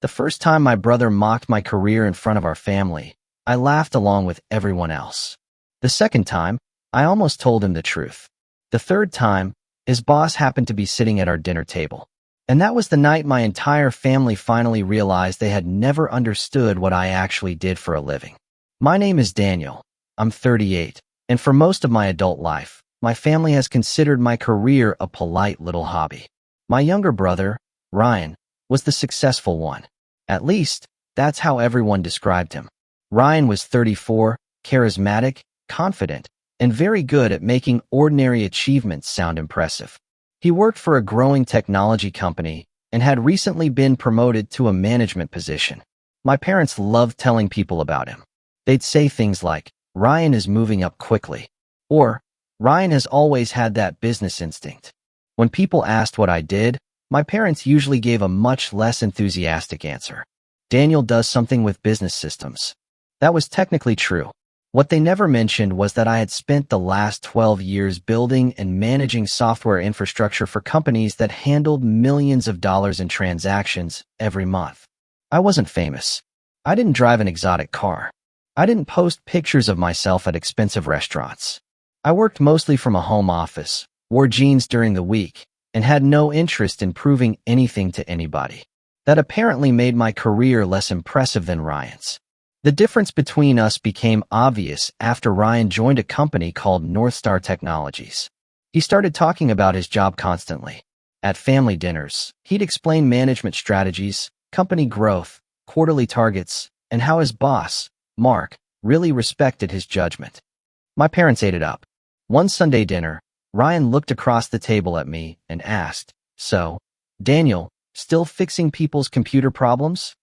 The first time my brother mocked my career in front of our family, I laughed along with everyone else. The second time, I almost told him the truth. The third time, his boss happened to be sitting at our dinner table. And that was the night my entire family finally realized they had never understood what I actually did for a living. My name is Daniel. I'm 38, and for most of my adult life, my family has considered my career a polite little hobby. My younger brother, Ryan, was the successful one. At least, that's how everyone described him. Ryan was 34, charismatic, confident, and very good at making ordinary achievements sound impressive. He worked for a growing technology company and had recently been promoted to a management position. My parents loved telling people about him. They'd say things like, "Ryan is moving up quickly," or "Ryan has always had that business instinct." When people asked what I did, my parents usually gave a much less enthusiastic answer. "Daniel does something with business systems." That was technically true. What they never mentioned was that I had spent the last 12 years building and managing software infrastructure for companies that handled millions of dollars in transactions every month. I wasn't famous. I didn't drive an exotic car. I didn't post pictures of myself at expensive restaurants. I worked mostly from a home office, wore jeans during the week, and had no interest in proving anything to anybody. That apparently made my career less impressive than Ryan's. The difference between us became obvious after Ryan joined a company called Northstar Technologies. He started talking about his job constantly. At family dinners, he'd explain management strategies, company growth, quarterly targets, and how his boss, Mark, really respected his judgment. My parents ate it up. One Sunday dinner, Ryan looked across the table at me and asked, "So, Daniel, still fixing people's computer problems?"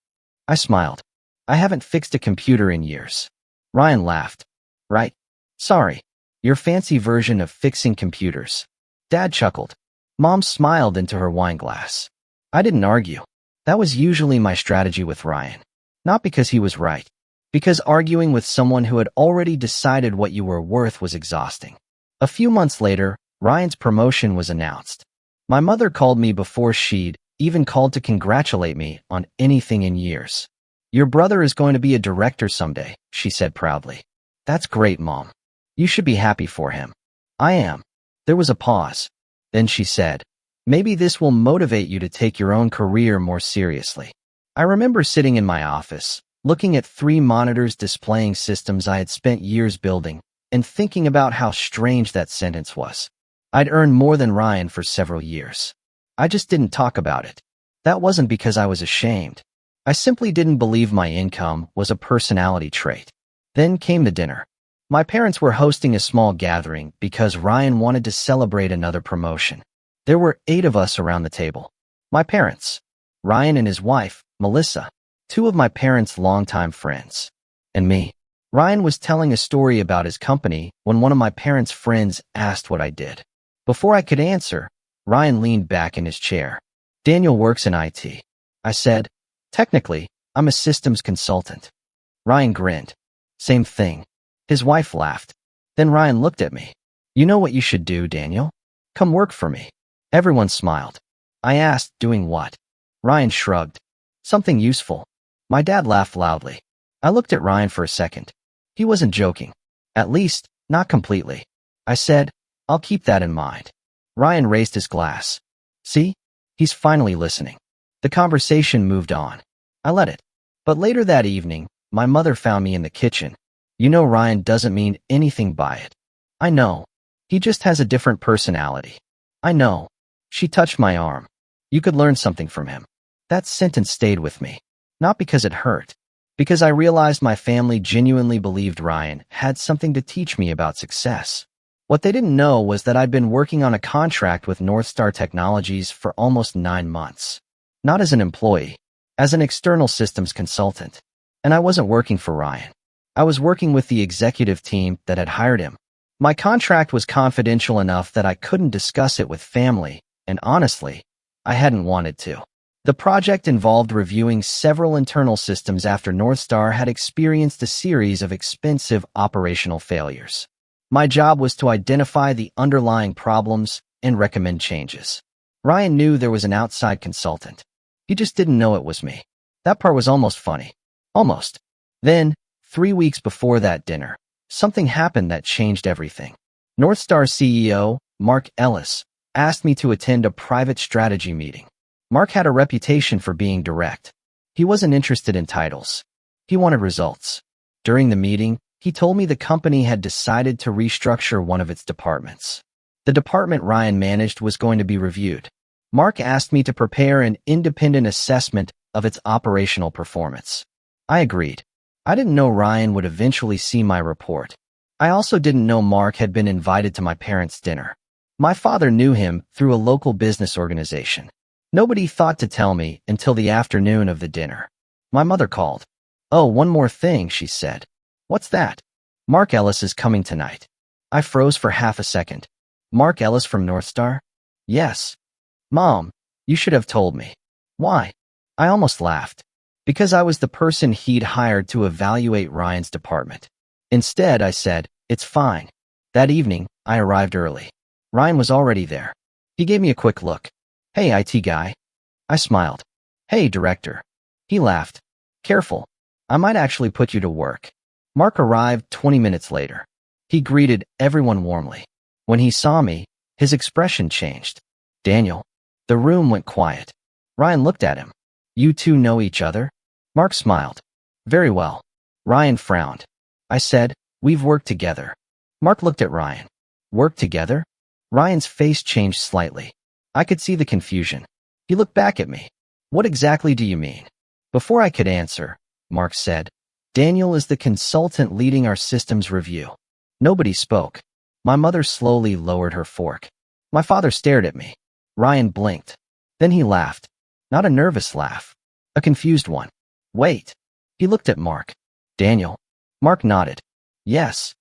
I smiled. "I haven't fixed a computer in years." Ryan laughed. "Right. Sorry. Your fancy version of fixing computers." Dad chuckled. Mom smiled into her wine glass. I didn't argue. That was usually my strategy with Ryan. Not because he was right. Because arguing with someone who had already decided what you were worth was exhausting. A few months later, Ryan's promotion was announced. My mother called me before she'd even called to congratulate me on anything in years. "Your brother is going to be a director someday," she said proudly. "That's great, Mom. You should be happy for him." "I am." There was a pause. Then she said, "Maybe this will motivate you to take your own career more seriously." I remember sitting in my office, looking at 3 monitors displaying systems I had spent years building, and thinking about how strange that sentence was. I'd earned more than Ryan for several years. I just didn't talk about it. That wasn't because I was ashamed. I simply didn't believe my income was a personality trait. Then came the dinner. My parents were hosting a small gathering because Ryan wanted to celebrate another promotion. There were 8 of us around the table. My parents, Ryan and his wife, Melissa, 2 of my parents' longtime friends, and me. Ryan was telling a story about his company when one of my parents' friends asked what I did. Before I could answer, Ryan leaned back in his chair. "Daniel works in IT." I said, "Technically, I'm a systems consultant." Ryan grinned. "Same thing." His wife laughed. Then Ryan looked at me. "You know what you should do, Daniel? Come work for me." Everyone smiled. I asked, "Doing what?" Ryan shrugged. "Something useful." My dad laughed loudly. I looked at Ryan for a second. He wasn't joking. At least, not completely. I said, "I'll keep that in mind." Ryan raised his glass. "See? He's finally listening." The conversation moved on. I let it. But later that evening, my mother found me in the kitchen. "You know Ryan doesn't mean anything by it." "I know. He just has a different personality." "I know." She touched my arm. "You could learn something from him." That sentence stayed with me. Not because it hurt. Because I realized my family genuinely believed Ryan had something to teach me about success. What they didn't know was that I'd been working on a contract with Northstar Technologies for almost 9 months. Not as an employee, as an external systems consultant. And I wasn't working for Ryan. I was working with the executive team that had hired him. My contract was confidential enough that I couldn't discuss it with family, and honestly, I hadn't wanted to. The project involved reviewing several internal systems after Northstar had experienced a series of expensive operational failures. My job was to identify the underlying problems and recommend changes. Ryan knew there was an outside consultant. He just didn't know it was me. That part was almost funny. Almost. Then, 3 weeks before that dinner, something happened that changed everything. Northstar CEO, Mark Ellis, asked me to attend a private strategy meeting. Mark had a reputation for being direct. He wasn't interested in titles. He wanted results. During the meeting, he told me the company had decided to restructure one of its departments. The department Ryan managed was going to be reviewed. Mark asked me to prepare an independent assessment of its operational performance. I agreed. I didn't know Ryan would eventually see my report. I also didn't know Mark had been invited to my parents' dinner. My father knew him through a local business organization. Nobody thought to tell me until the afternoon of the dinner. My mother called. "Oh, one more thing," she said. "What's that?" "Mark Ellis is coming tonight." I froze for half a second. "Mark Ellis from Northstar?" "Yes." "Mom, you should have told me." "Why?" I almost laughed. Because I was the person he'd hired to evaluate Ryan's department. Instead, I said, "It's fine." That evening, I arrived early. Ryan was already there. He gave me a quick look. "Hey, IT guy." I smiled. "Hey, director." He laughed. "Careful. I might actually put you to work." Mark arrived 20 minutes later. He greeted everyone warmly. When he saw me, his expression changed. "Daniel." The room went quiet. Ryan looked at him. "You two know each other?" Mark smiled. "Very well." Ryan frowned. I said, "We've worked together." Mark looked at Ryan. "Worked together?" Ryan's face changed slightly. I could see the confusion. He looked back at me. "What exactly do you mean?" Before I could answer, Mark said, "Daniel is the consultant leading our systems review." Nobody spoke. My mother slowly lowered her fork. My father stared at me. Ryan blinked. Then he laughed. Not a nervous laugh. A confused one. "Wait." He looked at Mark. "Daniel." Mark nodded. "Yes."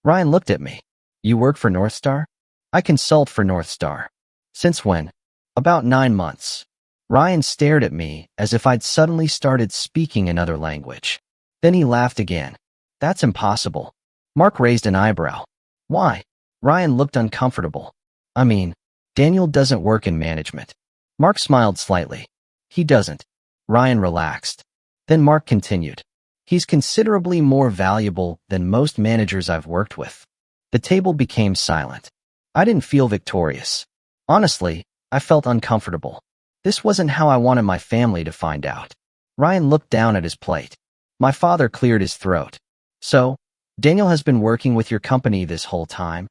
Ryan looked at me. "You work for Northstar?" "I consult for Northstar." "Since when?" "About 9 months." Ryan stared at me as if I'd suddenly started speaking another language. Then he laughed again. "That's impossible." Mark raised an eyebrow. "Why?" Ryan looked uncomfortable. "I mean, Daniel doesn't work in management." Mark smiled slightly. "He doesn't." Ryan relaxed. Then Mark continued. "He's considerably more valuable than most managers I've worked with." The table became silent. I didn't feel victorious. Honestly, I felt uncomfortable. This wasn't how I wanted my family to find out. Ryan looked down at his plate. My father cleared his throat. "So, Daniel has been working with your company this whole time?"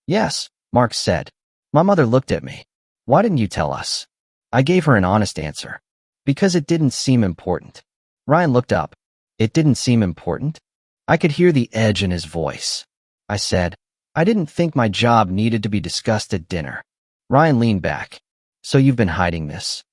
"Yes," Mark said. My mother looked at me. "Why didn't you tell us?" I gave her an honest answer. "Because it didn't seem important." Ryan looked up. "It didn't seem important?" I could hear the edge in his voice. I said, "I didn't think my job needed to be discussed at dinner." Ryan leaned back. "So you've been hiding this?"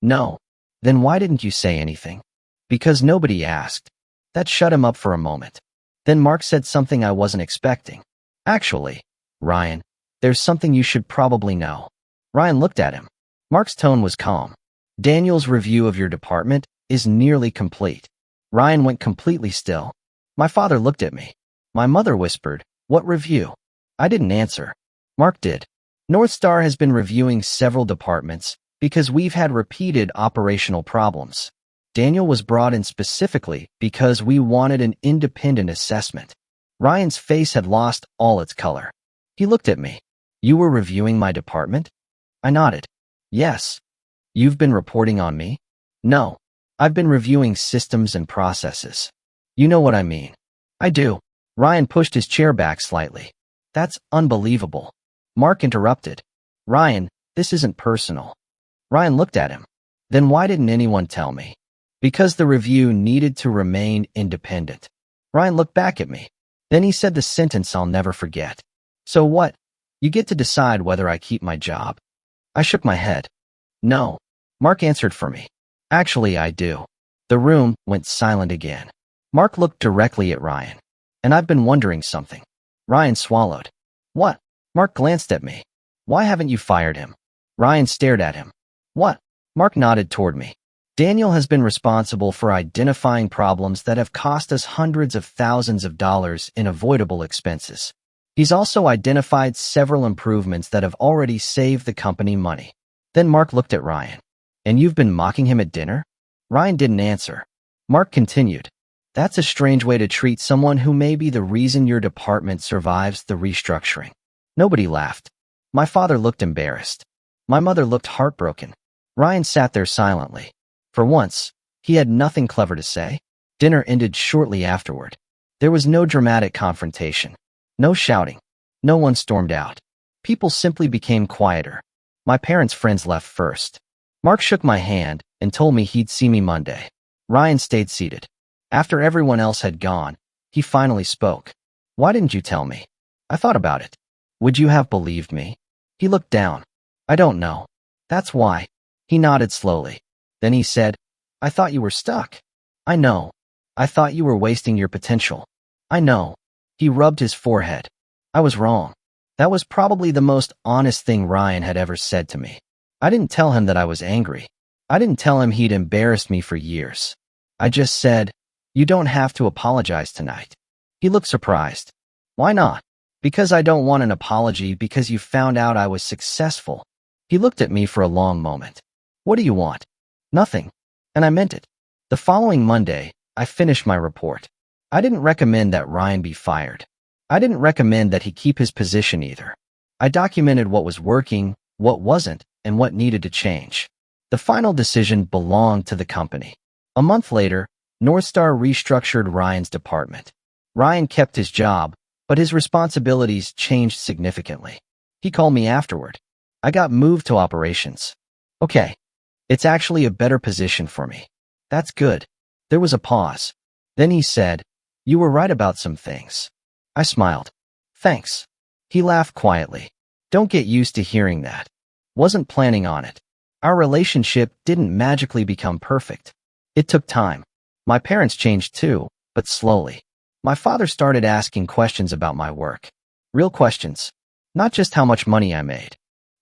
"No." "Then why didn't you say anything?" "Because nobody asked." That shut him up for a moment. Then Mark said something I wasn't expecting. "Actually, Ryan, there's something you should probably know." Ryan looked at him. Mark's tone was calm. "Daniel's review of your department is nearly complete." Ryan went completely still. My father looked at me. My mother whispered, "What review?" I didn't answer. Mark did. "Northstar has been reviewing several departments because we've had repeated operational problems. Daniel was brought in specifically because we wanted an independent assessment." Ryan's face had lost all its color. He looked at me. "You were reviewing my department?" I nodded. "Yes." "You've been reporting on me?" "No. I've been reviewing systems and processes." "You know what I mean." "I do." Ryan pushed his chair back slightly. "That's unbelievable." Mark interrupted. "Ryan, this isn't personal." Ryan looked at him. "Then why didn't anyone tell me?" "Because the review needed to remain independent." Ryan looked back at me. Then he said the sentence I'll never forget. "So what? You get to decide whether I keep my job." I shook my head. "No." Mark answered for me. "Actually, I do." The room went silent again. Mark looked directly at Ryan. "And I've been wondering something." Ryan swallowed. "What?" Mark glanced at me. "Why haven't you fired him?" Ryan stared at him. "What?" Mark nodded toward me. "Daniel has been responsible for identifying problems that have cost us hundreds of thousands of dollars in avoidable expenses. He's also identified several improvements that have already saved the company money." Then Mark looked at Ryan. "And you've been mocking him at dinner?" Ryan didn't answer. Mark continued. That's a strange way to treat someone who may be the reason your department survives the restructuring. Nobody laughed. My father looked embarrassed. My mother looked heartbroken. Ryan sat there silently. For once, he had nothing clever to say. Dinner ended shortly afterward. There was no dramatic confrontation. No shouting. No one stormed out. People simply became quieter. My parents' friends left first. Mark shook my hand and told me he'd see me Monday. Ryan stayed seated. After everyone else had gone, he finally spoke. Why didn't you tell me? I thought about it. Would you have believed me? He looked down. I don't know. That's why. He nodded slowly. Then he said, I thought you were stuck. I know. I thought you were wasting your potential. I know. He rubbed his forehead. I was wrong. That was probably the most honest thing Ryan had ever said to me. I didn't tell him that I was angry. I didn't tell him he'd embarrassed me for years. I just said, you don't have to apologize tonight. He looked surprised. Why not? Because I don't want an apology because you found out I was successful. He looked at me for a long moment. What do you want? Nothing. And I meant it. The following Monday, I finished my report. I didn't recommend that Ryan be fired. I didn't recommend that he keep his position either. I documented what was working, what wasn't, and what needed to change. The final decision belonged to the company. A month later, Northstar restructured Ryan's department. Ryan kept his job, but his responsibilities changed significantly. He called me afterward. I got moved to operations. Okay. It's actually a better position for me. That's good. There was a pause. Then he said, you were right about some things. I smiled. Thanks. He laughed quietly. Don't get used to hearing that. Wasn't planning on it. Our relationship didn't magically become perfect. It took time. My parents changed too, but slowly. My father started asking questions about my work. Real questions. Not just how much money I made.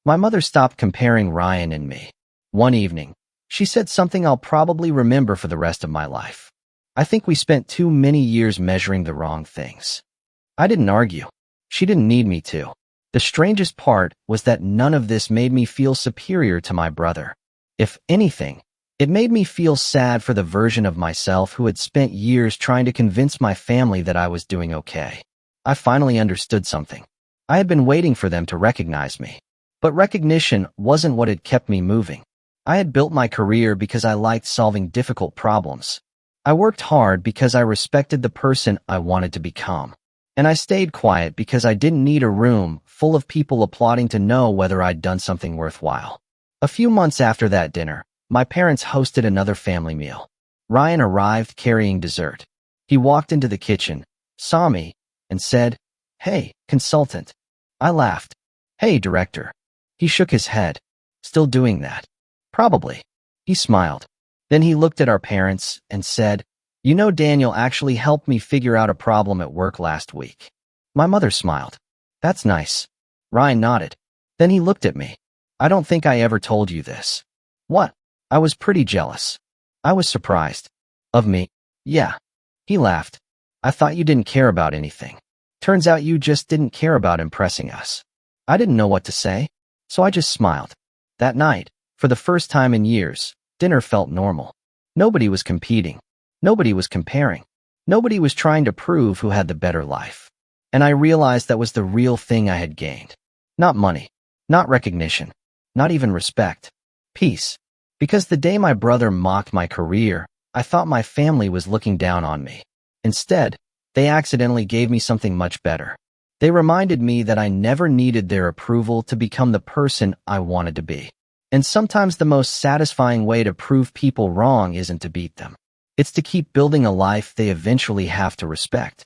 My mother stopped comparing Ryan and me. One evening, she said something I'll probably remember for the rest of my life. I think we spent too many years measuring the wrong things. I didn't argue. She didn't need me to. The strangest part was that none of this made me feel superior to my brother. If anything, it made me feel sad for the version of myself who had spent years trying to convince my family that I was doing okay. I finally understood something. I had been waiting for them to recognize me. But recognition wasn't what had kept me moving. I had built my career because I liked solving difficult problems. I worked hard because I respected the person I wanted to become. And I stayed quiet because I didn't need a room full of people applauding to know whether I'd done something worthwhile. A few months after that dinner, my parents hosted another family meal. Ryan arrived carrying dessert. He walked into the kitchen, saw me, and said, "Hey, consultant." I laughed. "Hey, director." He shook his head. "Still doing that?" "Probably." He smiled. Then he looked at our parents and said, "You know, Daniel actually helped me figure out a problem at work last week." My mother smiled. "That's nice." Ryan nodded. Then he looked at me. "I don't think I ever told you this." "What?" I was pretty jealous. I was surprised. "Of me?" "Yeah." He laughed. "I thought you didn't care about anything. Turns out you just didn't care about impressing us." I didn't know what to say, so I just smiled. That night, for the first time in years, dinner felt normal. Nobody was competing. Nobody was comparing. Nobody was trying to prove who had the better life. And I realized that was the real thing I had gained. Not money. Not recognition. Not even respect. Peace. Because the day my brother mocked my career, I thought my family was looking down on me. Instead, they accidentally gave me something much better. They reminded me that I never needed their approval to become the person I wanted to be. And sometimes the most satisfying way to prove people wrong isn't to beat them. It's to keep building a life they eventually have to respect.